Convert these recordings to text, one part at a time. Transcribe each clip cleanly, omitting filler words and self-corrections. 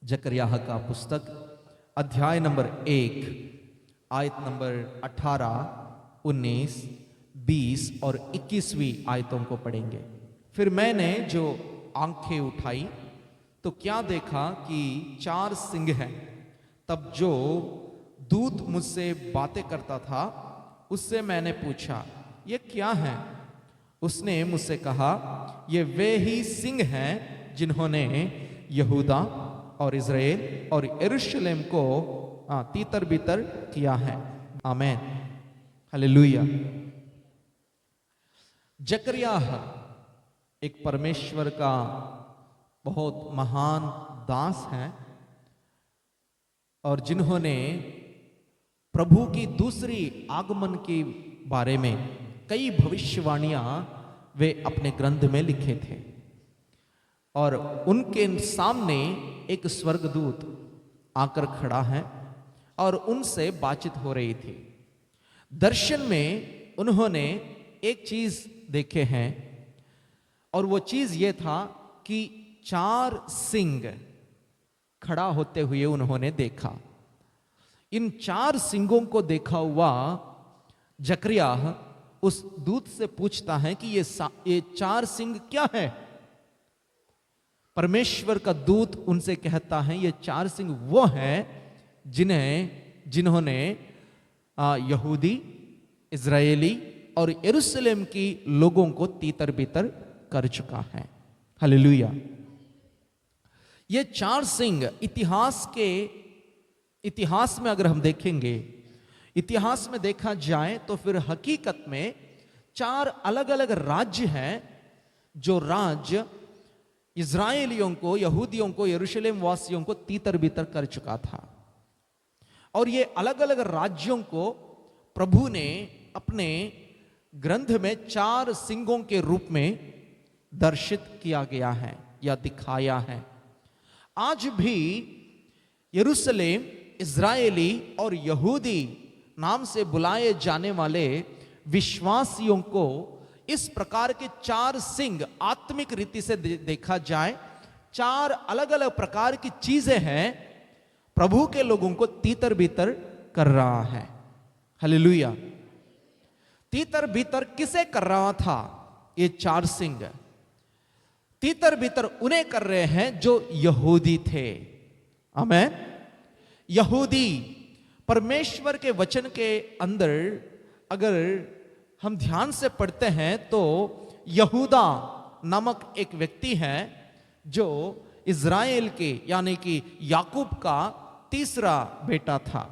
जकरिया का पुस्तक अध्याय नंबर 1 आयत नंबर 18, 19, 20 और 21वीं आयतों को पढ़ेंगे। फिर मैंने जो आंखें उठाई तो क्या देखा कि 4 सिंह हैं। तब जो दूत मुझसे बातें करता था उससे मैंने पूछा, ये क्या है? उसने मुझसे कहा, ये वे ही सिंह हैं जिन्होंने यहूदा और इज़राइल और यरूशलेम को तीतर बीतर किया है। आमीन, हालेलुया। जकरिया एक परमेश्वर का बहुत महान दास है और जिन्होंने प्रभु की दूसरी आगमन के बारे में कई भविष्यवाणियां वे अपने ग्रंथ में लिखे थे। और उनके सामने एक स्वर्गदूत आकर खड़ा है और उनसे बातचीत हो रही थी। दर्शन में उन्होंने एक चीज देखे हैं और वो चीज ये था कि 4 सिंह खड़ा होते हुए उन्होंने देखा। इन 4 सिंहों को देखा हुआ जकरिया उस दूत से पूछता है कि ये 4 सिंह क्या है? परमेश्वर का दूत उनसे कहता है, ये 4 सिंह वो हैं जिन्होंने यहूदी, इज़राइली और यरूशलेम की लोगों को तीतर बीतर कर चुका है। हालेलुया। ये 4 सिंह इतिहास में अगर हम देखेंगे, इतिहास में देखा जाए तो फिर हकीकत में 4 अलग अलग राज्य हैं जो राज्य इज़राइलियों को, यहूदियों को, यरूशलेम वासियों को तीतर बीतर कर चुका था। और ये अलग अलग राज्यों को प्रभु ने अपने ग्रंथ में 4 सिंहों के रूप में दर्शित किया गया है या दिखाया है। आज भी यरूशलेम, इज़राइली और यहूदी नाम से बुलाए जाने वाले विश्वासियों को इस प्रकार के 4 सिंह आत्मिक रीति से देखा जाए 4 अलग अलग प्रकार की चीजें हैं प्रभु के लोगों को तीतर बीतर कर रहा है। हालेलुया। तीतर बीतर किसे कर रहा था? ये 4 सिंह तीतर बीतर उन्हें कर रहे हैं जो यहूदी थे। आमीन। यहूदी परमेश्वर के वचन के अंदर अगर हम ध्यान से पढ़ते हैं तो यहूदा नामक एक व्यक्ति है जो इज़राइल के यानी कि याकूब का तीसरा बेटा था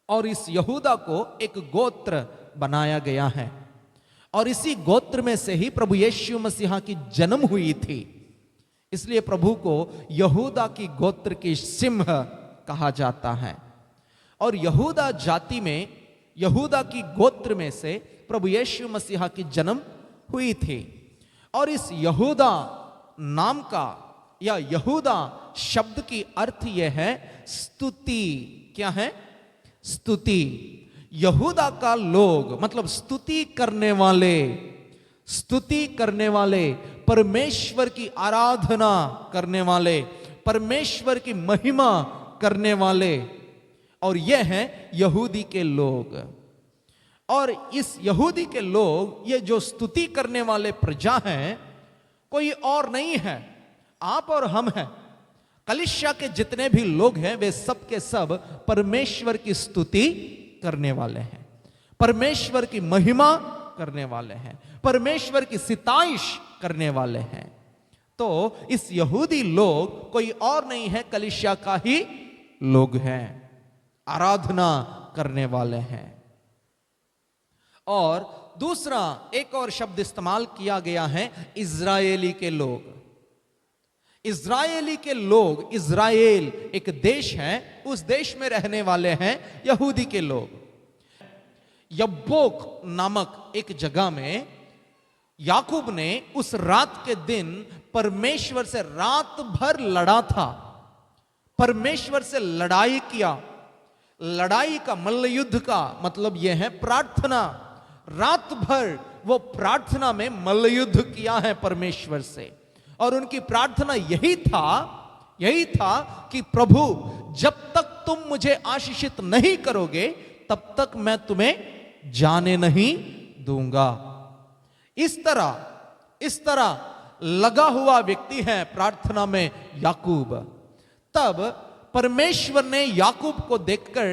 और इस यहूदा को एक गोत्र बनाया गया है और इसी गोत्र में से ही प्रभु यीशु मसीहा की जन्म हुई थी। इसलिए प्रभु को यहूदा की गोत्र की सिंह कहा जाता है और यहूदा जाति में, यहूदा की गोत्र में से प्रभु यीशु मसीहा की जन्म हुई थी। और इस यहूदा नाम का या यहूदा शब्द की अर्थ यह है स्तुति। क्या है? स्तुति। यहूदा का लोग मतलब स्तुति करने वाले, परमेश्वर की आराधना करने वाले, परमेश्वर की महिमा करने वाले, और यह है यहूदी के लोग। और इस यहूदी के लोग, ये जो स्तुति करने वाले प्रजा हैं, कोई और नहीं है, आप और हम हैं। कलीसिया के जितने भी लोग हैं वे सब के सब परमेश्वर की स्तुति करने वाले हैं, परमेश्वर की महिमा करने वाले हैं, परमेश्वर की सिताइश करने वाले हैं। तो इस यहूदी लोग कोई और नहीं है, कलीसिया का ही लोग हैं, आराधना करने वाले हैं। और दूसरा एक और शब्द इस्तेमाल किया गया है इज़राइली के लोग। इज़राइली के लोग, इज़राइल एक देश है, उस देश में रहने वाले हैं यहूदी के लोग। यब्बोक नामक एक जगह में याकूब ने उस रात के दिन परमेश्वर से रात भर लड़ा था, परमेश्वर से लड़ाई किया। लड़ाई का, मल्ल युद्ध का मतलब यह है प्रार्थना। रात भर वो प्रार्थना में मल्ल युद्ध किया है परमेश्वर से और उनकी प्रार्थना यही था यही था कि प्रभु जब तक तुम मुझे आशीषित नहीं करोगे तब तक मैं तुम्हें जाने नहीं दूंगा। इस तरह लगा हुआ व्यक्ति है प्रार्थना में याकूब। तब परमेश्वर ने याकूब को देखकर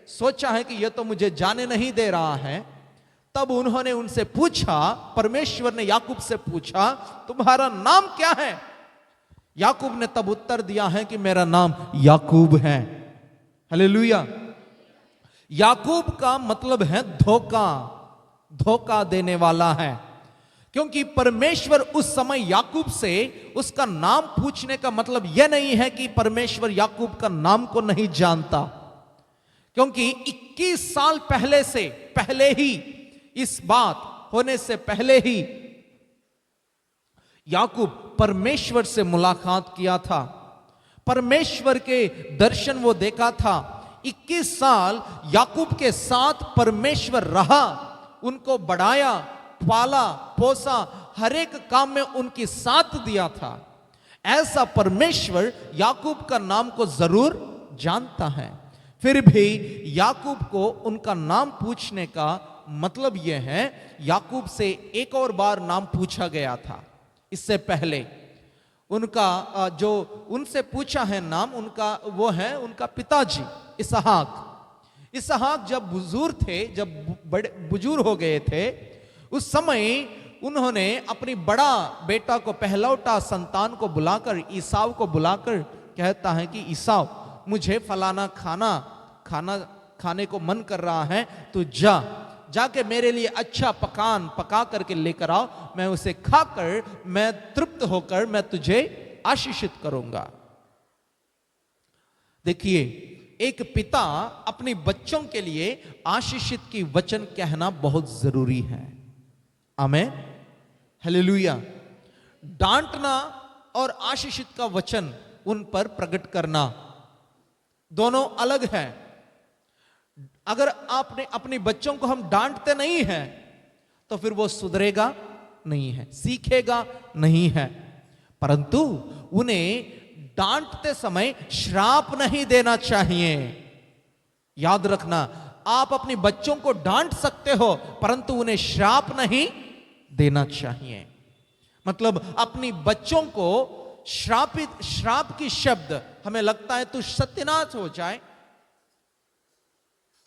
सोचा है कि यह तो मुझे जाने नहीं दे रहा है। तब उन्होंने उनसे पूछा, परमेश्वर ने याकूब से पूछा, तुम्हारा नाम क्या है? याकूब ने तब उत्तर दिया है कि मेरा नाम याकूब है। हालेलुया। याकूब का मतलब है धोखा देने वाला है, क्योंकि परमेश्वर उस समय याकूब से उसका नाम पूछने का मतलब यह नहीं है कि परमेश्वर याकूब का नाम को नहीं जानता, क्योंकि 21 साल पहले ही इस बात होने से पहले ही याकूब परमेश्वर से मुलाकात किया था, परमेश्वर के दर्शन वो देखा था। 21 साल याकूब के साथ परमेश्वर रहा, उनको बढ़ाया, पाला, पोसा, हर एक काम में उनकी साथ दिया था। ऐसा परमेश्वर याकूब का नाम को जरूर जानता है। फिर भी याकूब को उनका नाम पूछने का मतलब यह है, याकूब से एक और बार नाम पूछा गया था। इससे पहले उनका जो उनसे पूछा है नाम, उनका वो है उनका पिताजी इसहाक जब बुजुर्ग हो गए थे, उस समय उन्होंने अपनी बड़ा बेटा को, पहलौटा संतान को बुलाकर, ईसाव को बुलाकर कहता है कि ईसाव, मुझे फलाना खाना खाने को मन कर रहा है, तो जाके मेरे लिए अच्छा पकान पका करके लेकर आओ, मैं उसे खाकर मैं तृप्त होकर मैं तुझे आशीषित करूंगा। देखिए, एक पिता अपने बच्चों के लिए आशीषित की वचन कहना बहुत जरूरी है। आमेन, हालेलुया। डांटना और आशीषित का वचन उन पर प्रकट करना दोनों अलग है। अगर आपने अपने बच्चों को हम डांटते नहीं हैं तो फिर वो सुधरेगा नहीं है, सीखेगा नहीं है। परंतु उन्हें डांटते समय श्राप नहीं देना चाहिए। याद रखना, आप अपने बच्चों को डांट सकते हो परंतु उन्हें श्राप नहीं देना चाहिए। मतलब अपनी बच्चों को श्राप की शब्द, हमें लगता है तू सत्यानाश हो जाए,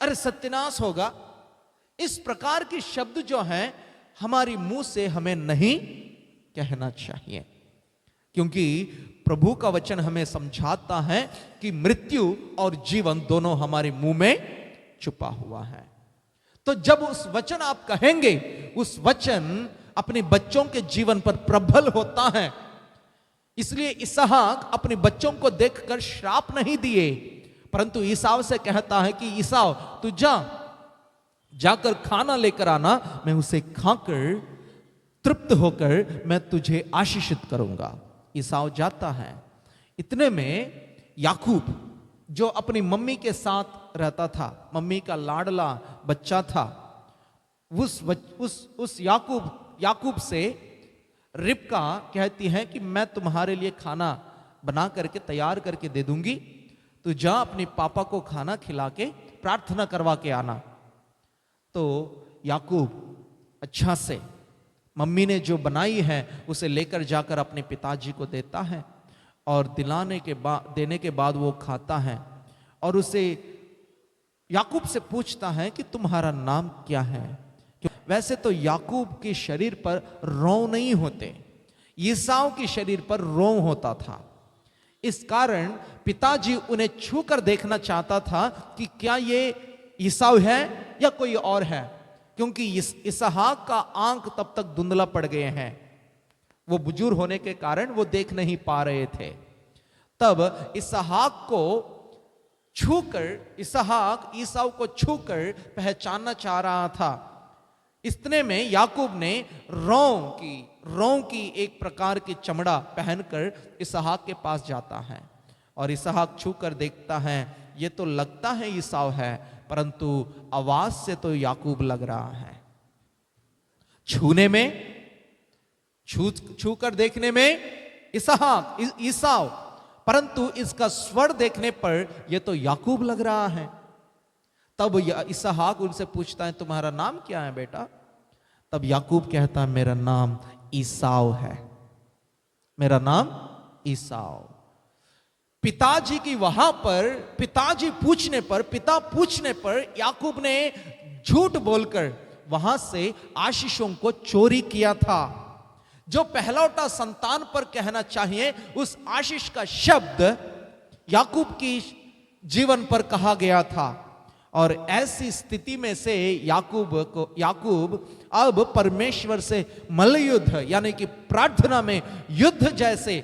अरे सत्यानाश होगा, इस प्रकार के शब्द जो हैं हमारी मुंह से हमें नहीं कहना चाहिए, क्योंकि प्रभु का वचन हमें समझाता है कि मृत्यु और जीवन दोनों हमारे मुंह में छुपा हुआ है। तो जब उस वचन आप कहेंगे, उस वचन अपने बच्चों के जीवन पर प्रबल होता है। इसलिए इसहाक अपने बच्चों को देखकर श्राप नहीं दिए, परंतु ईसाव से कहता है कि ईसाव, तू जाकर खाना लेकर आना, मैं उसे खाकर तृप्त होकर मैं तुझे आशीषित करूंगा। ईसाव जाता है। इतने में याकूब, जो अपनी मम्मी के साथ रहता था, मम्मी का लाडला बच्चा था, उस याकूब से रिबका कहती है कि मैं तुम्हारे लिए खाना बना करके तैयार करके दे दूंगी, तो जा अपने पापा को खाना खिला के प्रार्थना करवा के आना। तो याकूब अच्छा से मम्मी ने जो बनाई है उसे लेकर जाकर अपने पिताजी को देता है, और देने के बाद वो खाता है, और उसे याकूब से पूछता है कि तुम्हारा नाम क्या है। वैसे तो याकूब के शरीर पर रों नहीं होते, ईसाव के शरीर पर रों होता था। इस कारण पिताजी उन्हें छूकर देखना चाहता था कि क्या ये ईसाव है या कोई और है, क्योंकि इसहाक का आंख तब तक धुंधला पड़ गए हैं, वो बुजुर्ग होने के कारण वो देख नहीं पा रहे थे। तब इसहाक ईसाव को छूकर पहचानना चाह रहा था। इतने में याकूब ने रों की एक प्रकार की चमड़ा पहनकर इसहाक के पास जाता है, और इसहाक छूकर देखता है, ये तो लगता है ईसाव है, परंतु आवाज से तो याकूब लग रहा है। छूने में, छूकर देखने में ईसाव, परंतु इसका स्वर देखने पर यह तो याकूब लग रहा है। तब इसहाक उनसे पूछता है, तुम्हारा नाम क्या है बेटा? तब याकूब कहता है, मेरा नाम ईसाव है, मेरा नाम ईसाव। पिताजी की वहां पर पिता पूछने पर याकूब ने झूठ बोलकर वहां से आशीषों को चोरी किया था। जो पहलौठा संतान पर कहना चाहिए उस आशीष का शब्द याकूब की जीवन पर कहा गया था। और ऐसी स्थिति में से याकूब अब परमेश्वर से मल्लयुद्ध यानी कि प्रार्थना में युद्ध जैसे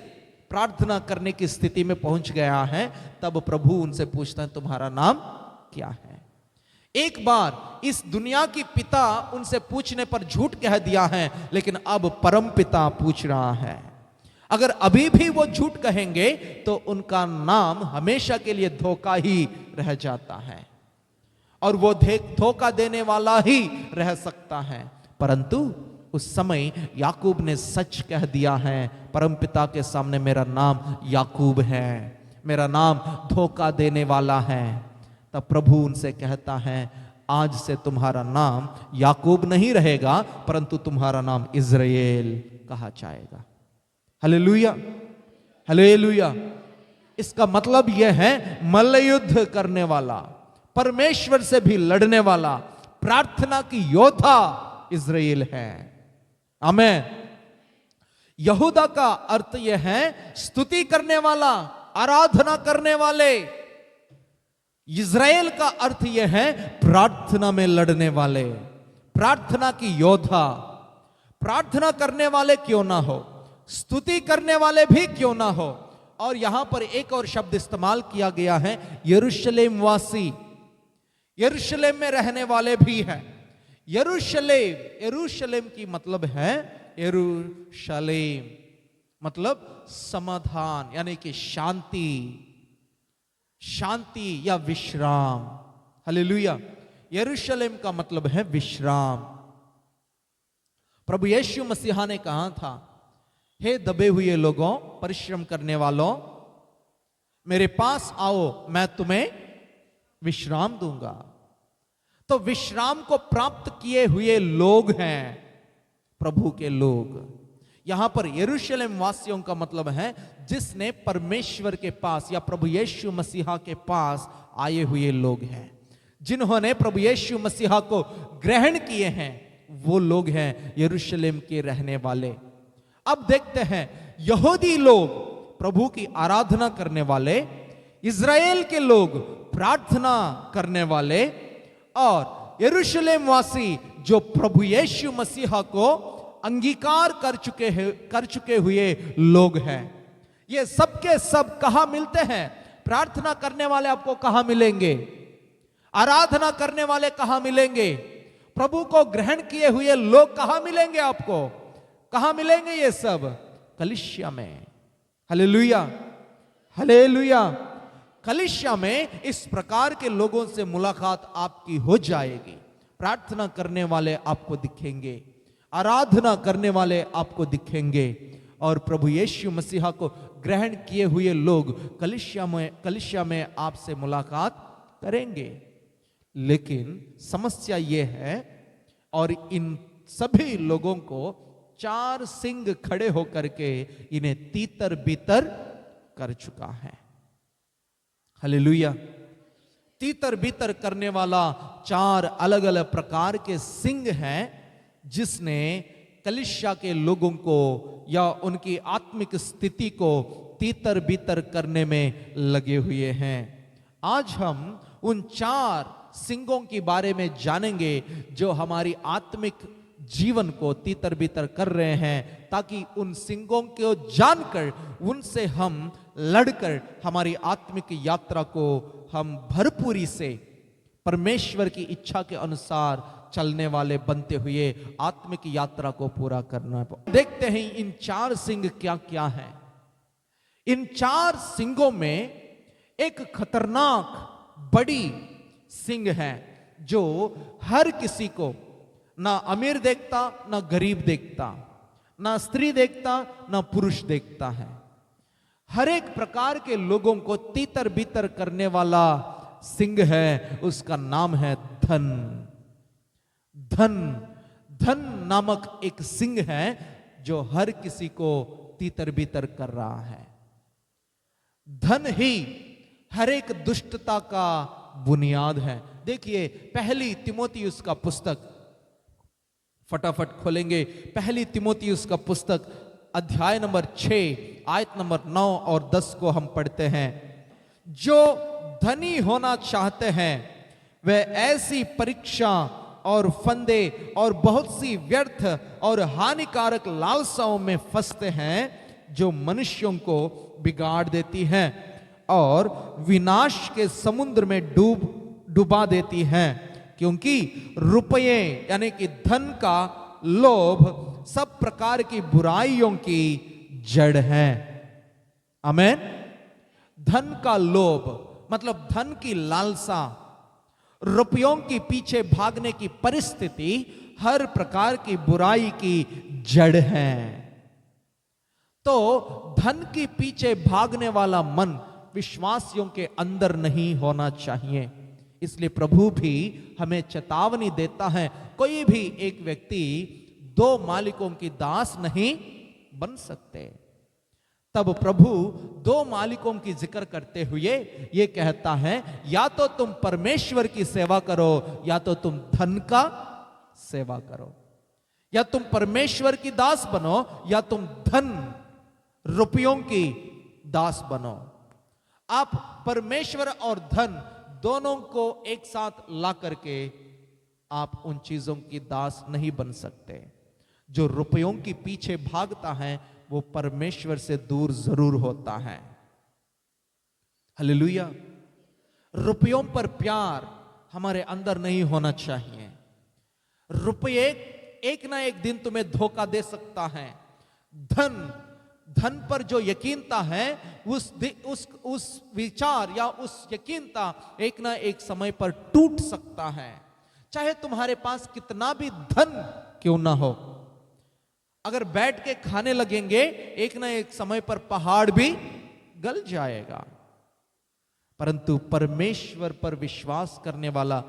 प्रार्थना करने की स्थिति में पहुंच गया है। तब प्रभु उनसे पूछता है, तुम्हारा नाम क्या है? एक बार इस दुनिया की पिता उनसे पूछने पर झूठ कह दिया है, लेकिन अब परम पिता पूछ रहा है। अगर अभी भी वो झूठ कहेंगे तो उनका नाम हमेशा के लिए धोखा ही रह जाता है और वो धोखा देने वाला ही रह सकता है। परंतु उस समय याकूब ने सच कह दिया है परमपिता के सामने, मेरा नाम याकूब है, मेरा नाम धोखा देने वाला है। तब प्रभु उनसे कहता है, आज से तुम्हारा नाम याकूब नहीं रहेगा, परंतु तुम्हारा नाम इज़राइल कहा जाएगा। Hallelujah, hallelujah. इसका मतलब यह है मल्लयुद्ध करने वाला, परमेश्वर से भी लड़ने वाला, प्रार्थना की योद्धा इज़राइल है। आमेन। यहूदा का अर्थ यह है स्तुति करने वाला, आराधना करने वाले। इज़राइल का अर्थ यह है प्रार्थना में लड़ने वाले, प्रार्थना की योद्धा। प्रार्थना करने वाले क्यों ना हो, स्तुति करने वाले भी क्यों ना हो। और यहां पर एक और शब्द इस्तेमाल किया गया है, यरूशलेम वासी, यरूशलेम में रहने वाले भी हैं। यरूशलेम की मतलब है यरूशलेम मतलब समाधान यानी कि शांति, शांति या विश्राम। हालेलुया। यरूशलेम का मतलब है विश्राम। प्रभु यीशु मसीहा ने कहा था, हे दबे हुए लोगों, परिश्रम करने वालों, मेरे पास आओ, मैं तुम्हें विश्राम दूंगा। तो विश्राम को प्राप्त किए हुए लोग हैं प्रभु के लोग। यहां पर यरूशलेम वासियों का मतलब है जिसने परमेश्वर के पास या प्रभु यीशु मसीहा के पास आए हुए लोग हैं, जिन्होंने प्रभु यीशु मसीहा को ग्रहण किए हैं, वो लोग हैं यरूशलेम के रहने वाले। अब देखते हैं यहूदी लोग प्रभु की आराधना करने वाले, इज़राइल के लोग प्रार्थना करने वाले, और यरूशलेम वासी जो प्रभु यीशु मसीहा को अंगीकार कर चुके हुए लोग हैं। ये सबके सब कहां मिलते हैं? प्रार्थना करने वाले आपको कहां मिलेंगे? आराधना करने वाले कहां मिलेंगे? प्रभु को ग्रहण किए हुए लोग कहां मिलेंगे? आपको कहां मिलेंगे? ये सब कलीसिया में। Hallelujah, hallelujah. कलीसिया में इस प्रकार के लोगों से मुलाकात आपकी हो जाएगी। प्रार्थना करने वाले आपको दिखेंगे, आराधना करने वाले आपको दिखेंगे, और प्रभु यीशु मसीहा को ग्रहण किए हुए लोग कलीसिया में आपसे मुलाकात करेंगे। लेकिन समस्या यह है, और इन सभी लोगों को 4 सिंह खड़े होकर के इन्हें तीतर बीतर कर चुका है। हालेलुया। तीतर बीतर करने वाला 4 अलग अलग प्रकार के सिंह हैं, जिसने कलीसिया के लोगों को या उनकी आत्मिक स्थिति को तीतर बीतर करने में लगे हुए हैं। आज हम उन 4 सिंगों के बारे में जानेंगे जो हमारी आत्मिक जीवन को तीतर बीतर कर रहे हैं, ताकि उन सिंगों को जानकर उनसे हम लड़कर हमारी आत्मिक यात्रा को हम भरपूरी से परमेश्वर की इच्छा के अनुसार चलने वाले बनते हुए आत्मिक यात्रा को पूरा करना। देखते हैं इन 4 सिंह क्या क्या है। इन 4 सिंगों में एक खतरनाक बड़ी सिंह है जो हर किसी को, ना अमीर देखता, ना गरीब देखता, ना स्त्री देखता, ना पुरुष देखता है। हर एक प्रकार के लोगों को तीतर बीतर करने वाला सिंह है, उसका नाम है धन। धन, धन नामक एक सिंह है जो हर किसी को तीतर बीतर कर रहा है। धन ही हर एक दुष्टता का बुनियाद है। देखिए पहली तिमोथियुस का पुस्तक, फटाफट खोलेंगे, पहली तिमोथियुस का पुस्तक अध्याय नंबर 6 आयत नंबर 9 और 10 को हम पढ़ते हैं। जो धनी होना चाहते हैं वे ऐसी परीक्षा और फंदे और बहुत सी व्यर्थ और हानिकारक लालसाओं में फंसते हैं जो मनुष्यों को बिगाड़ देती हैं और विनाश के समुद्र में डुबा देती हैं। क्योंकि रुपये यानी कि धन का लोभ सब प्रकार की बुराइयों की जड़ है। आमीन। धन का लोभ मतलब धन की लालसा, रुपयों के पीछे भागने की परिस्थिति हर प्रकार की बुराई की जड़ है। तो धन के पीछे भागने वाला मन विश्वासियों के अंदर नहीं होना चाहिए। इसलिए प्रभु भी हमें चेतावनी देता है, कोई भी एक व्यक्ति दो मालिकों की दास नहीं बन सकते। तब प्रभु दो मालिकों की जिक्र करते हुए ये कहता है, या तो तुम परमेश्वर की सेवा करो या तो तुम धन का सेवा करो। या तुम परमेश्वर की दास बनो या तुम धन रुपयों की दास बनो। आप परमेश्वर और धन दोनों को एक साथ ला करके आप उन चीजों की दास नहीं बन सकते। जो रुपयों के पीछे भागता है वो परमेश्वर से दूर जरूर होता है। हालेलुया। रुपयों पर प्यार हमारे अंदर नहीं होना चाहिए। रुपये एक ना एक दिन तुम्हें धोखा दे सकता है। धन पर जो यकीनता है उस विचार या उस यकीनता एक ना एक समय पर टूट सकता है। चाहे तुम्हारे पास कितना भी धन क्यों ना हो, अगर बैठ के खाने लगेंगे एक ना एक समय पर पहाड़ भी गल जाएगा। परंतु परमेश्वर पर विश्वास करने वाला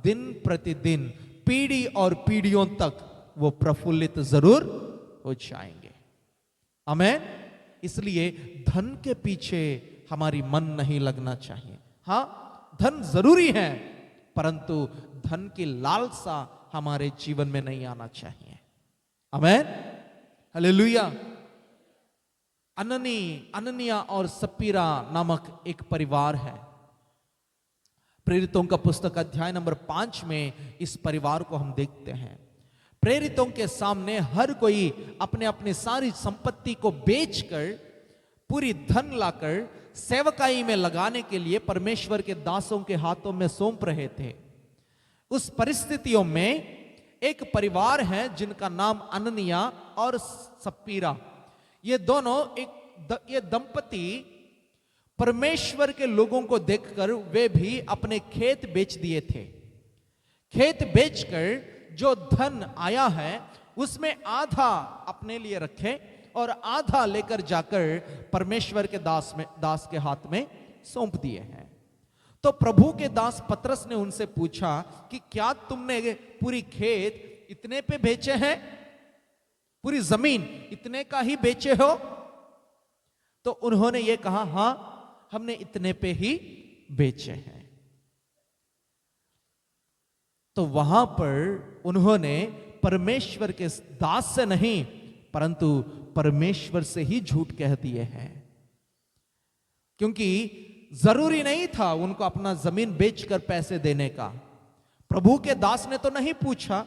दिन प्रतिदिन पीढ़ी और पीढ़ियों तक वो प्रफुल्लित जरूर हो जाएंगे। आमीन। इसलिए धन के पीछे हमारी मन नहीं लगना चाहिए। हां, धन जरूरी है परंतु धन की लालसा हमारे जीवन में नहीं आना चाहिए। आमीन। हालेलुया। अननिया और सपीरा नामक एक परिवार है। प्रेरितों का पुस्तक अध्याय नंबर 5 में इस परिवार को हम देखते हैं। प्रेरितों के सामने हर कोई अपने अपने सारी संपत्ति को बेचकर पूरी धन लाकर सेवकाई में लगाने के लिए परमेश्वर के दासों के हाथों में सौंप रहे थे। उस परिस्थितियों में एक परिवार है जिनका नाम अननिया और सपीरा, ये दोनों ये दंपति परमेश्वर के लोगों को देखकर वे भी अपने खेत बेच दिए थे। खेत बेचकर जो धन आया है उसमें आधा अपने लिए रखे और आधा लेकर जाकर परमेश्वर के दास के हाथ में सौंप दिए हैं। तो प्रभु के दास पतरस ने उनसे पूछा कि क्या तुमने पूरी खेत इतने पे बेचे हैं? पूरी जमीन इतने का ही बेचे हो? तो उन्होंने ये कहा, हां हमने इतने पे ही बेचे हैं। तो वहां पर उन्होंने परमेश्वर के दास से नहीं परंतु परमेश्वर से ही झूठ कह दिए हैं। क्योंकि जरूरी नहीं था उनको अपना जमीन बेचकर पैसे देने का। प्रभु के दास ने तो नहीं पूछा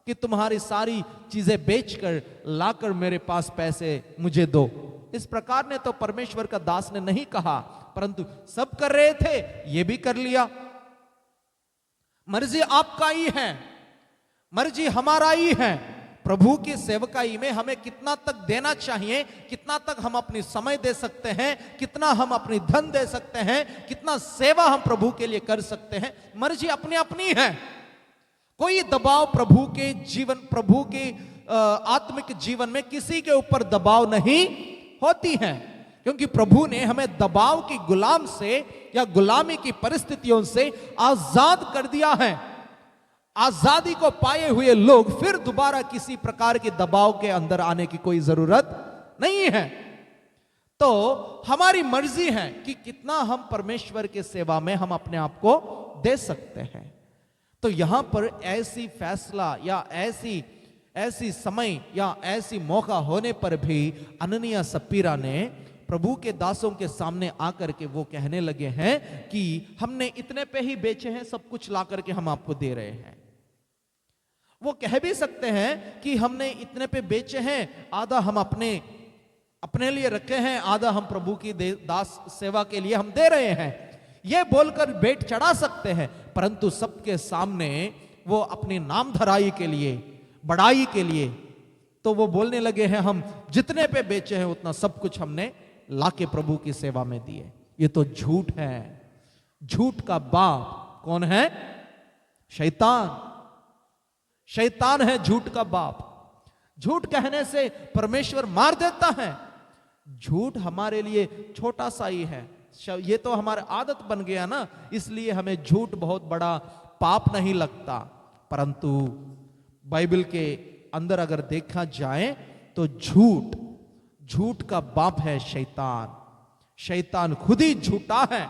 कि तुम्हारी सारी चीजें बेचकर लाकर मेरे पास पैसे मुझे दो। इस प्रकार ने तो परमेश्वर का दास ने नहीं कहा, परंतु सब कर रहे थे, ये भी कर लिया। मर्जी आपका ही है, मर्जी हमारा ही है। प्रभु की सेवकाई में हमें कितना तक देना चाहिए, कितना तक हम अपनी समय दे सकते हैं, कितना हम अपनी धन दे सकते हैं, कितना सेवा हम प्रभु के लिए कर सकते हैं, मर्जी अपनी अपनी है। कोई दबाव प्रभु के जीवन, प्रभु के आत्मिक जीवन में किसी के ऊपर दबाव नहीं होती है। क्योंकि प्रभु ने हमें दबाव की गुलाम से या गुलामी की परिस्थितियों से आजाद कर दिया है। आजादी को पाए हुए लोग फिर दोबारा किसी प्रकार के दबाव के अंदर आने की कोई जरूरत नहीं है। तो हमारी मर्जी है कि कितना हम परमेश्वर के सेवा में हम अपने आप को दे सकते हैं। तो यहां पर ऐसी फैसला या ऐसी समय या ऐसी मौका होने पर भी अननिया सपीरा ने प्रभु के दासों के सामने आकर के वो कहने लगे हैं कि हमने इतने पे ही बेचे हैं, सब कुछ ला करके हम आपको दे रहे हैं। वो कह भी सकते हैं कि हमने इतने पे बेचे हैं, आधा हम अपने लिए रखे हैं, आधा हम प्रभु की दास सेवा के लिए हम दे रहे हैं, ये बोलकर भेंट चढ़ा सकते हैं। परंतु सबके सामने वो अपनी नाम धराई के लिए, बड़ाई के लिए, तो वो बोलने लगे हैं हम जितने पे बेचे हैं उतना सब कुछ हमने लाके प्रभु की सेवा में दिए। ये तो झूठ है। झूठ का बाप कौन है? शैतान। शैतान है झूठ का बाप। झूठ कहने से परमेश्वर मार देता है। झूठ हमारे लिए छोटा सा ही है, ये तो हमारी आदत बन गया ना, इसलिए हमें झूठ बहुत बड़ा पाप नहीं लगता। परंतु बाइबल के अंदर अगर देखा जाए तो झूठ का बाप है शैतान। शैतान खुद ही झूठा है।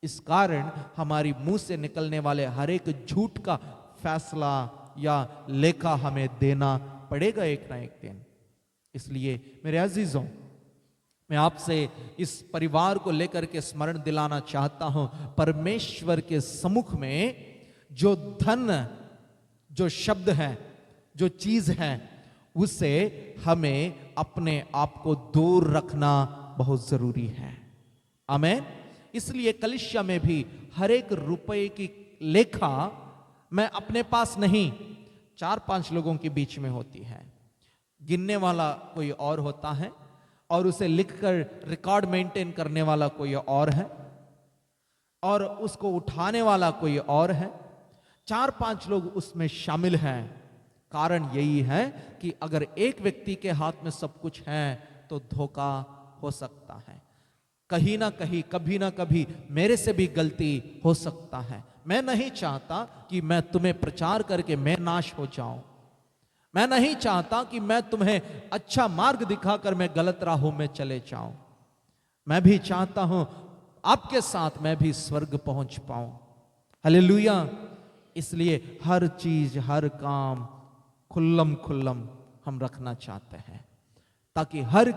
इस कारण हमारी मुंह से निकलने वाले हर एक झूठ का फैसला या लेखा हमें देना पड़ेगा एक ना एक दिन। इसलिए मेरे अजीजों, मैं आपसे इस परिवार को लेकर के स्मरण दिलाना चाहता हूं, परमेश्वर के सम्मुख में जो धन, जो शब्द है, जो चीज है, उससे हमें अपने आप को दूर रखना बहुत जरूरी है। आमीन। इसलिए कलीसिया में भी हर एक रुपए की लेखा मैं अपने पास नहीं, 4-5 लोगों के बीच में होती है। गिनने वाला कोई और होता है और उसे लिखकर रिकॉर्ड मेंटेन करने वाला कोई और है और उसको उठाने वाला कोई और है। 4-5 लोग उसमें शामिल हैं। कारण यही है कि अगर एक व्यक्ति के हाथ में सब कुछ है तो धोखा हो सकता है। कहीं ना कहीं, कभी ना कभी मेरे से भी गलती हो सकता है। मैं नहीं चाहता कि मैं तुम्हें प्रचार करके मैं नाश हो जाऊं। मैं नहीं चाहता कि मैं तुम्हें अच्छा मार्ग दिखाकर मैं गलत राहों में चले जाऊं। मैं भी चाहता हूं आपके साथ मैं भी स्वर्ग पहुंच पाऊं। हालेलुया। इसलिए हर चीज, हर काम खुल्लम खुल्लम हम रखना चाहते हैं, ताकि हर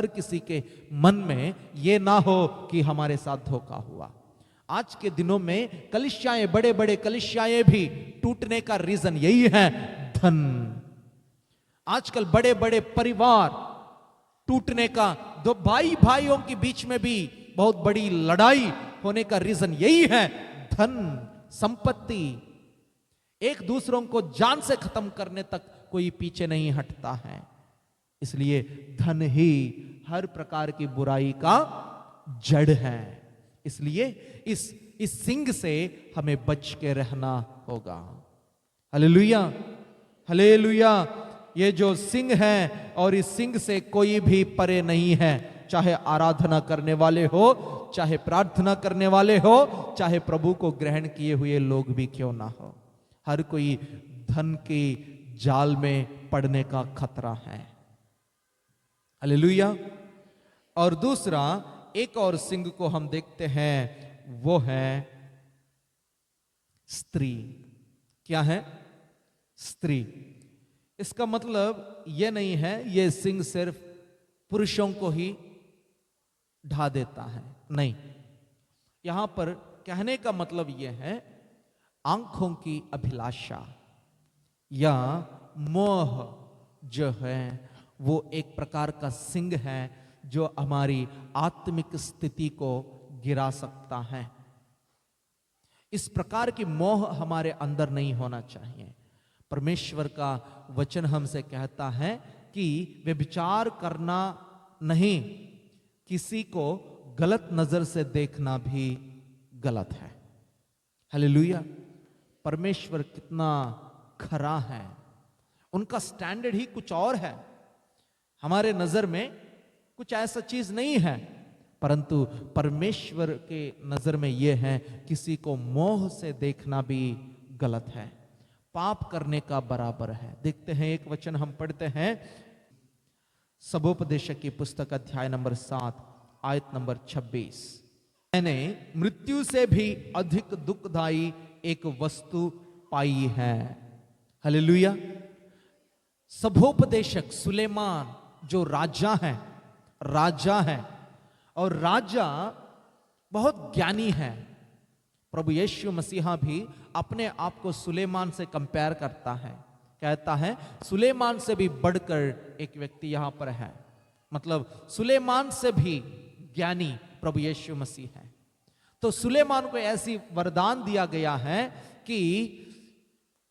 किसी के मन में यह ना हो कि हमारे साथ धोखा हुआ। आज के दिनों में कलीसियाएं, बड़े बड़े कलीसियाएं भी टूटने का रीजन यही है, धन। आजकल बड़े बड़े परिवार टूटने का, दो भाइयों के बीच में भी बहुत बड़ी लड़ाई होने का रीजन यही है, धन, संपत्ति। एक दूसरों को जान से खत्म करने तक कोई पीछे नहीं हटता है। इसलिए धन ही हर प्रकार की बुराई का जड़ है। इसलिए इस सिंग से हमें बच के रहना होगा। Hallelujah, hallelujah. ये जो सिंग है और इस सिंग से कोई भी परे नहीं है, चाहे आराधना करने वाले हो, चाहे प्रार्थना करने वाले हो, चाहे प्रभु को ग्रहण किए हुए लोग भी क्यों ना हो। हर कोई धन के जाल में पड़ने का खतरा है। हालेलुया। और दूसरा, एक और सिंग को हम देखते हैं, वो है स्त्री। क्या है? स्त्री। इसका मतलब यह नहीं है यह सिंग सिर्फ पुरुषों को ही ढा देता है, नहीं। यहां पर कहने का मतलब यह है, आंखों की अभिलाषा या मोह जो है वो एक प्रकार का सिंग है जो हमारी आत्मिक स्थिति को गिरा सकता है। इस प्रकार की मोह हमारे अंदर नहीं होना चाहिए। परमेश्वर का वचन हमसे कहता है कि व्यभिचार करना नहीं, किसी को गलत नजर से देखना भी गलत है। हालेलुया। परमेश्वर कितना खरा है, उनका स्टैंडर्ड ही कुछ और है। हमारे नजर में कुछ ऐसा चीज नहीं है, परंतु परमेश्वर के नजर में यह है किसी को मोह से देखना भी गलत है, पाप करने का बराबर है। देखते हैं एक वचन हम पढ़ते हैं, सबोपदेशक की पुस्तक अध्याय नंबर 7 आयत नंबर 26। मैंने मृत्यु से भी अधिक दुखदाई एक वस्तु पाई है। हालेलुया। सबोपदेशक सुलेमान जो राजा है और राजा बहुत ज्ञानी है। प्रभु यीशु मसीहा भी अपने आप को सुलेमान से कंपेयर करता है, कहता है सुलेमान से भी बढ़कर एक व्यक्ति यहां पर है, मतलब सुलेमान से भी ज्ञानी प्रभु यीशु मसीह है। तो सुलेमान को ऐसी वरदान दिया गया है कि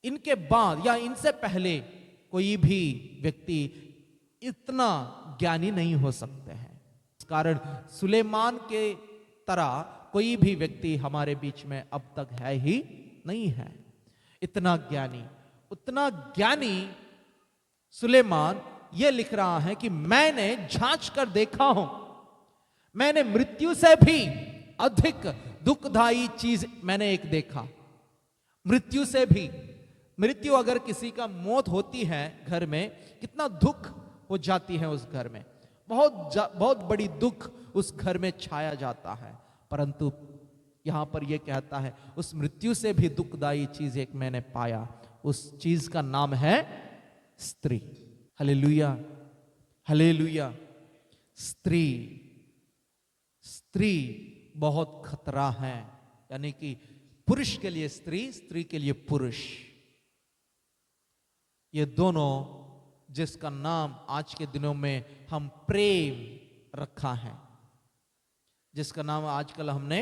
इनके बाद या इनसे पहले कोई भी व्यक्ति इतना ज्ञानी नहीं हो सकते हैं। इस कारण सुलेमान के तरह कोई भी व्यक्ति हमारे बीच में अब तक है ही नहीं है। इतना ज्ञानी, उतना ज्ञानी सुलेमान यह लिख रहा है कि मैंने जांच कर देखा हूं, मैंने मृत्यु से भी अधिक दुखदाई चीज मैंने एक देखा। मृत्यु से भी, मृत्यु अगर किसी का होती है घर में, कितना दुख हो जाती है उस घर में, बहुत बड़ी दुख उस घर में छाया जाता है। परंतु यहां पर यह कहता है उस मृत्यु से भी दुखदाई चीज एक मैंने पाया, उस चीज का नाम है स्त्री। Hallelujah, hallelujah. स्त्री, स्त्री बहुत खतरा है, यानी कि पुरुष के लिए स्त्री, स्त्री के लिए पुरुष, ये दोनों जिसका नाम आज के दिनों में हम प्रेम रखा है, जिसका नाम आजकल हमने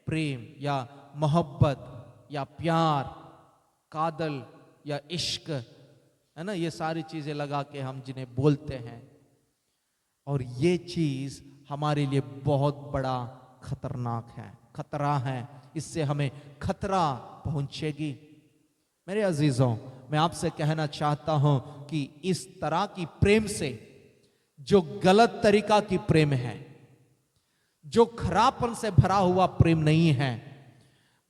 प्रेम या मोहब्बत या प्यार, कादल या इश्क, है ना, ये सारी चीजें लगा के हम जिन्हें बोलते हैं, और ये चीज हमारे लिए बहुत बड़ा खतरनाक है, खतरा है, इससे हमें खतरा पहुंचेगी। मेरे अजीजों, मैं आपसे कहना चाहता हूं कि इस तरह की प्रेम से, जो गलत तरीका की प्रेम है, जो खराबपन से भरा हुआ प्रेम नहीं है,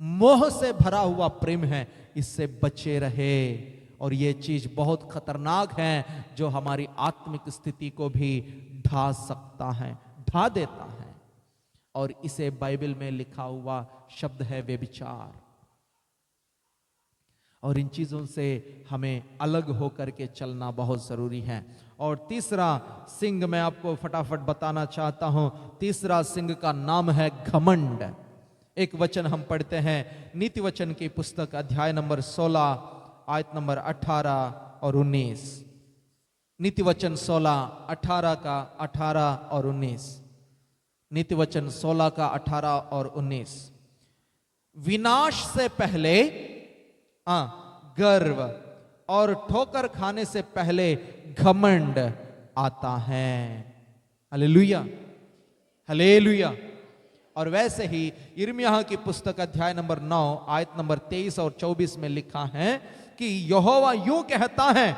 मोह से भरा हुआ प्रेम है, इससे बचे रहे। और ये चीज बहुत खतरनाक है, जो हमारी आत्मिक स्थिति को भी ढा सकता है, ढा देता है। और इसे बाइबल में लिखा हुआ शब्द है व्यभिचार। और इन चीजों से हमें अलग होकर के चलना बहुत जरूरी है। और तीसरा सिंह मैं आपको फटाफट बताना चाहता हूं, तीसरा सिंह का नाम है घमंड। एक वचन हम पढ़ते हैं, नीति वचन की पुस्तक अध्याय नंबर 16 आयत नंबर 18 और 19। नीति वचन 16 18 का 18 और 19। नीति वचन 16 का 18 और 19। विनाश से पहले गर्व और ठोकर खाने से पहले घमंड आता है। Hallelujah, hallelujah. और वैसे ही यिर्मयाह की पुस्तक अध्याय नंबर 9 आयत नंबर 23 और 24 में लिखा है कि यहोवा यूं कहता है,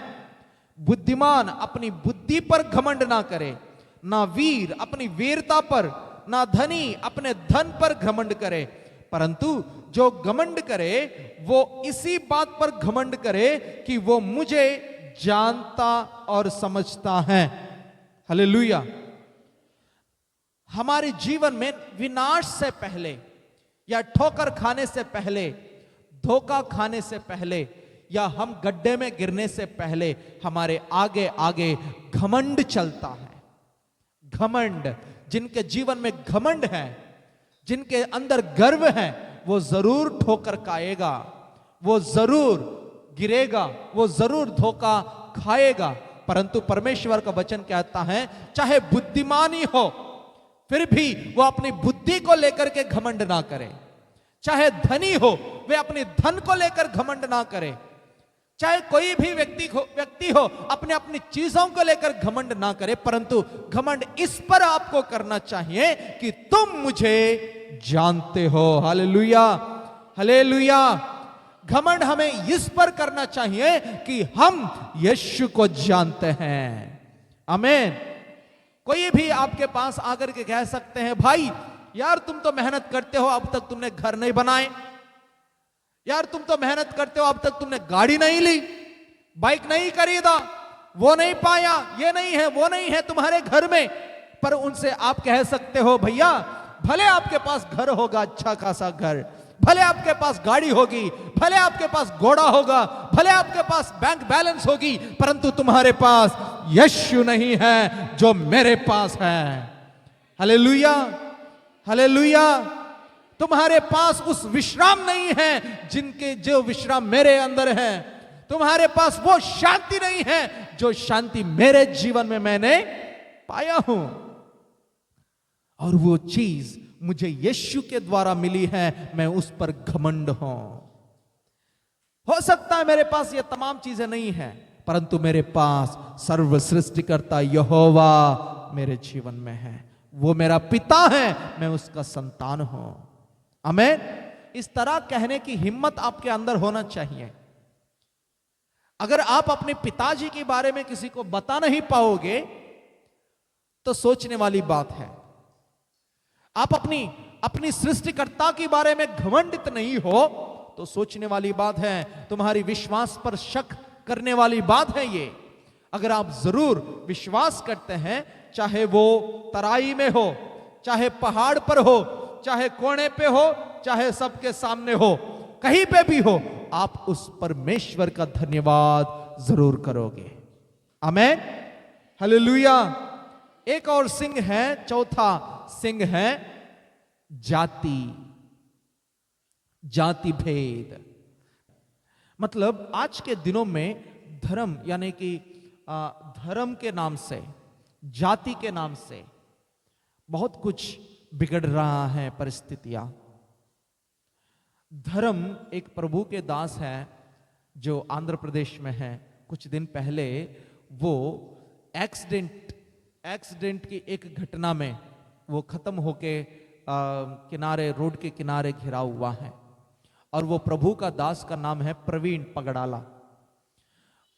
बुद्धिमान अपनी बुद्धि पर घमंड ना करे, ना वीर अपनी वीरता पर, ना धनी अपने धन पर घमंड करे, परंतु जो घमंड करे वो इसी बात पर घमंड करे कि वो मुझे जानता और समझता है। हालेलुया। हमारे जीवन में विनाश से पहले या ठोकर खाने से पहले, धोखा खाने से पहले या हम गड्ढे में गिरने से पहले हमारे आगे आगे घमंड चलता है। घमंड, जिनके जीवन में घमंड है, जिनके अंदर गर्व है, वो जरूर ठोकर खाएगा, वो जरूर गिरेगा, वो जरूर धोखा खाएगा। परंतु परमेश्वर का वचन कहता है चाहे बुद्धिमानी हो फिर भी वो अपनी बुद्धि को लेकर के घमंड ना करे, चाहे धनी हो वे अपने धन को लेकर घमंड ना करे, चाहे कोई भी व्यक्ति हो अपने अपनी चीजों को लेकर घमंड ना करे, परंतु घमंड इस पर आपको करना चाहिए कि तुम मुझे जानते हो। Hallelujah, hallelujah. घमंड हमें इस पर करना चाहिए कि हम यीशु को जानते हैं। आमीन। कोई भी आपके पास आकर के कह सकते हैं, भाई यार तुम तो मेहनत करते हो, अब तक तुमने घर नहीं बनाए, यार तुम तो मेहनत करते हो, अब तक तुमने गाड़ी नहीं ली, बाइक नहीं खरीदा, वो नहीं पाया, ये नहीं है, वो नहीं है तुम्हारे घर में। पर उनसे आप कह सकते हो, भैया भले आपके पास घर होगा, अच्छा खासा घर, भले आपके पास गाड़ी होगी, भले आपके पास घोड़ा होगा, भले आपके पास बैंक बैलेंस होगी, परंतु तुम्हारे पास यीशु नहीं है जो मेरे पास है। Hallelujah, hallelujah. तुम्हारे पास उस विश्राम नहीं है जिनके जो विश्राम मेरे अंदर है। तुम्हारे पास वो शांति नहीं है जो शांति मेरे जीवन में मैंने पाया हूं, और वो चीज मुझे यीशु के द्वारा मिली है, मैं उस पर घमंड हूं। हो सकता है मेरे पास ये तमाम चीजें नहीं है, परंतु मेरे पास सर्व सृष्टिकर्ता यहोवा मेरे जीवन में है, वो मेरा पिता है, मैं उसका संतान हूं। आमीन। इस तरह कहने की हिम्मत आपके अंदर होना चाहिए। अगर आप अपने पिताजी के बारे में किसी को बता नहीं पाओगे तो सोचने वाली बात है। आप अपनी सृष्टिकर्ता के बारे में घमंडित नहीं हो तो सोचने वाली बात है, तुम्हारी विश्वास पर शक करने वाली बात है ये। अगर आप जरूर विश्वास करते हैं, चाहे वो तराई में हो, चाहे पहाड़ पर हो, चाहे कोने पे हो, चाहे सबके सामने हो, कहीं पे भी हो, आप उस परमेश्वर का धन्यवाद जरूर करोगे। आमीन, हालेलुया। एक और सिंह है, चौथा सिंह है जाति भेद। मतलब आज के दिनों में धर्म यानी कि धर्म के नाम से, जाति के नाम से बहुत कुछ बिगड़ रहा है परिस्थितियां। धर्म एक प्रभु के दास है जो आंध्र प्रदेश में है। कुछ दिन पहले वो एक्सीडेंट की एक घटना में वो खत्म होके किनारे, रोड के किनारे घिरा हुआ है, और वो प्रभु का दास का नाम है प्रवीण पगड़ाला।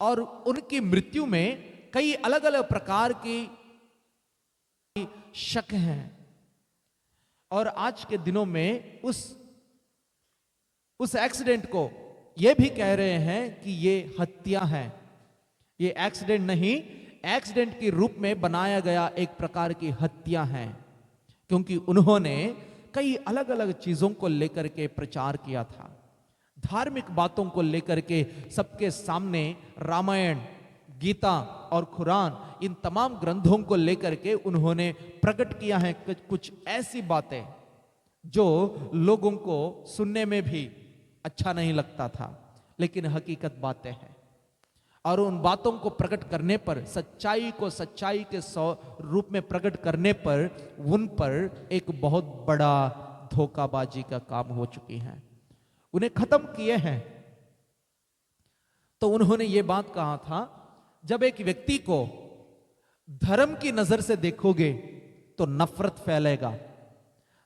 और उनकी मृत्यु में कई अलग अलग प्रकार की शक हैं, और आज के दिनों में उस एक्सीडेंट को ये भी कह रहे हैं कि ये हत्या है। ये एक्सीडेंट नहीं, एक्सीडेंट के रूप में बनाया गया एक प्रकार की हत्या है, क्योंकि उन्होंने कई अलग अलग चीजों को लेकर के प्रचार किया था। धार्मिक बातों को लेकर के सबके सामने रामायण, गीता और कुरान, इन तमाम ग्रंथों को लेकर के उन्होंने प्रकट किया है कुछ ऐसी बातें जो लोगों को सुनने में भी अच्छा नहीं लगता था, लेकिन हकीकत बातें हैं। और उन बातों को प्रकट करने पर, सच्चाई को सच्चाई के रूप में प्रकट करने पर, उन पर एक बहुत बड़ा धोखाबाजी का काम हो चुकी है, उन्हें खत्म किए हैं। तो उन्होंने ये बात कहा था, जब एक व्यक्ति को धर्म की नजर से देखोगे तो नफरत फैलेगा।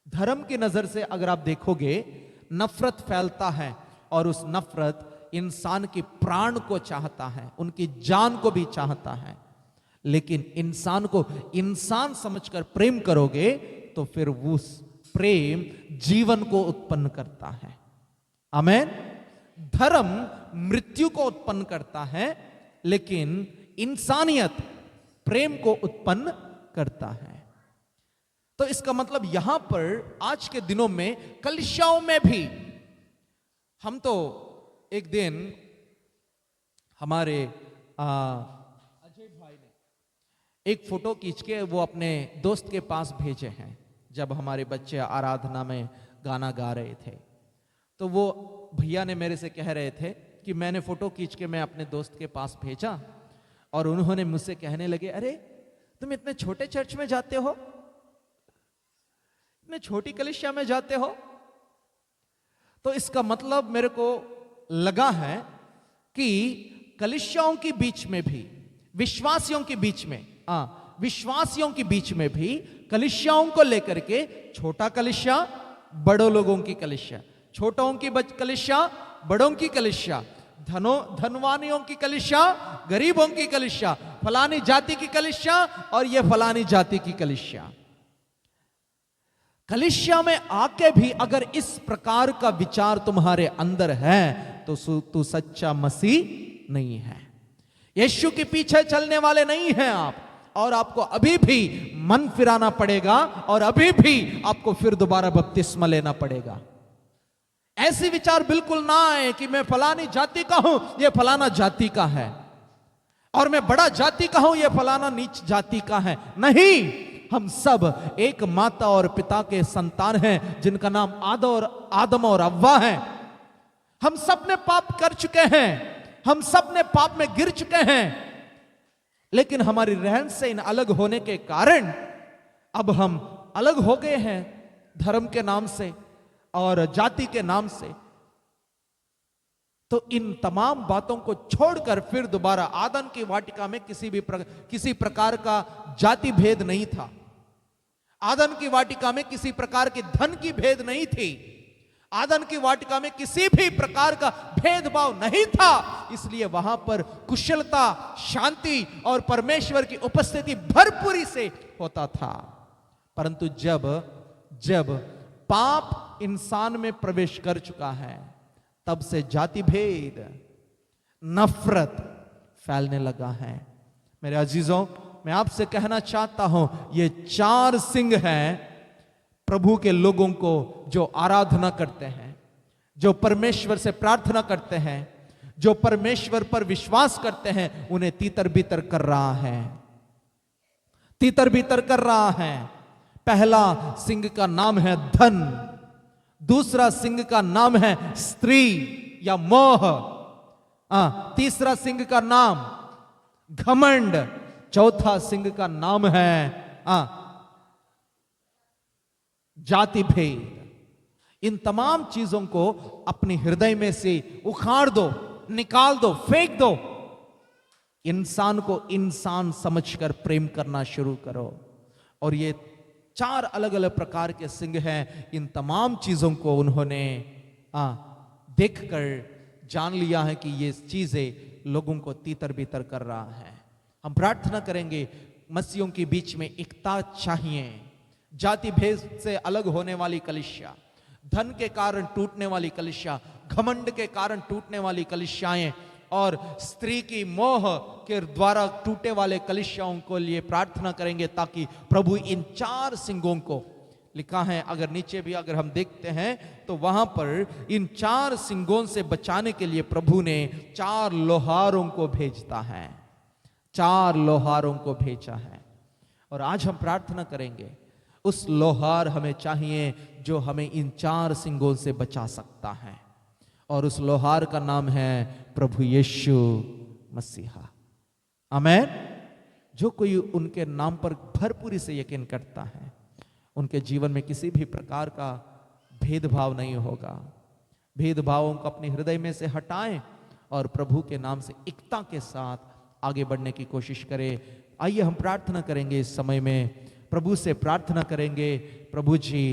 धर्म की नजर से अगर आप देखोगे, नफरत फैलता है, और उस नफरत इंसान की प्राण को चाहता है, उनकी जान को भी चाहता है। लेकिन इंसान को इंसान समझकर प्रेम करोगे तो फिर उस प्रेम जीवन को उत्पन्न करता है। आमीन। धर्म मृत्यु को उत्पन्न करता है, लेकिन इंसानियत प्रेम को उत्पन्न करता है। तो इसका मतलब यहां पर आज के दिनों में कलीसियाओं में भी, हम तो एक दिन हमारे अजय भाई ने एक फोटो खींच के वो अपने दोस्त के पास भेजे हैं, जब हमारे बच्चे आराधना में गाना गा रहे थे। तो वो भैया ने मेरे से कह रहे थे कि मैंने फोटो खींच के मैं अपने दोस्त के पास भेजा, और उन्होंने मुझसे कहने लगे, अरे तुम इतने छोटे चर्च में जाते हो, इतने छोटी कलीसिया में जाते हो। तो इसका मतलब मेरे को लगा है कि कलीसियाओं के बीच में भी, विश्वासियों के बीच में, विश्वासियों के बीच में भी कलीसियाओं को लेकर के, छोटा कलीसिया, बड़ों लोगों की कलीसिया, छोटों की कलीसिया, बड़ों की कलीसिया, धनवानियों की कलीसिया, गरीबों की कलीसिया, फलानी जाति की कलीसिया और ये फलानी जाति की कलीसिया। कलीसिया में आके भी अगर इस प्रकार का विचार तुम्हारे अंदर है तो तू सच्चा मसीह नहीं है, यीशु के पीछे चलने वाले नहीं हैं आप। और आपको अभी भी मन फिराना पड़ेगा और अभी भी आपको फिर दोबारा बपतिस्मा लेना पड़ेगा। ऐसी विचार बिल्कुल ना आए कि मैं फलानी जाति का हूं, ये फलाना जाति का है, और मैं बड़ा जाति का हूं, ये फलाना नीच जाति का है। नहीं, हम सब एक माता और पिता के संतान हैं जिनका नाम आदम और हव्वा है। हम सब ने पाप कर चुके हैं, हम सब ने पाप में गिर चुके हैं, लेकिन हमारी रहन से इन अलग होने के कारण अब हम अलग हो गए हैं धर्म के नाम से और जाति के नाम से। तो इन तमाम बातों को छोड़कर फिर दोबारा आदम की वाटिका में किसी प्रकार का जाति भेद नहीं था। आदम की वाटिका में किसी प्रकार की धन की भेद नहीं थी। आदम की वाटिका में किसी भी प्रकार का भेदभाव नहीं था। इसलिए वहां पर कुशलता, शांति और परमेश्वर की उपस्थिति भरपूरी से होता था। परंतु जब पाप इंसान में प्रवेश कर चुका है, तब से जाति भेद, नफरत फैलने लगा है। मेरे अजीजों, मैं आपसे कहना चाहता हूं, ये 4 सिंह हैं प्रभु के लोगों को जो आराधना करते हैं, जो परमेश्वर से प्रार्थना करते हैं, जो परमेश्वर पर विश्वास करते हैं, उन्हें तीतर बीतर कर रहा है, तीतर बीतर कर रहा है। पहला सिंह का नाम है धन, दूसरा सिंह का नाम है स्त्री या मोह, तीसरा सिंह का नाम घमंड, चौथा सिंह का नाम है जाति भेद। इन तमाम चीजों को अपने हृदय में से उखाड़ दो, निकाल दो, फेंक दो। इंसान को इंसान समझकर प्रेम करना शुरू करो। और ये 4 अलग अलग प्रकार के सिंह हैं। इन तमाम चीजों को उन्होंने देखकर जान लिया है कि ये चीजें लोगों को तीतर बीतर कर रहा है। हम प्रार्थना करेंगे, मसीहों के बीच में एकता चाहिए। जाति भेद से अलग होने वाली कलीसिया, धन के कारण टूटने वाली कलीसिया, घमंड के कारण टूटने वाली कलीसियाएं और स्त्री की मोह के द्वारा टूटे वाले कलीसियाओं को लिए प्रार्थना करेंगे, ताकि प्रभु इन 4 सिंगों को, लिखा है अगर नीचे भी अगर हम देखते हैं तो वहां पर इन 4 सिंगों से बचाने के लिए प्रभु ने 4 लोहारों को भेजता है, 4 लोहारों को भेजा है। और आज हम प्रार्थना करेंगे, उस लोहार हमें चाहिए जो हमें इन 4 सिंगों से बचा सकता है, और उस लोहार का नाम है प्रभु यीशु मसीहा। आमेन। जो कोई उनके नाम पर भरपूरी से यकीन करता है, उनके जीवन में किसी भी प्रकार का भेदभाव नहीं होगा। भेदभावों को अपने हृदय में से हटाएं और प्रभु के नाम से एकता के साथ आगे बढ़ने की कोशिश करें। आइए हम प्रार्थना करेंगे, इस समय में प्रभु से प्रार्थना करेंगे, प्रभु जी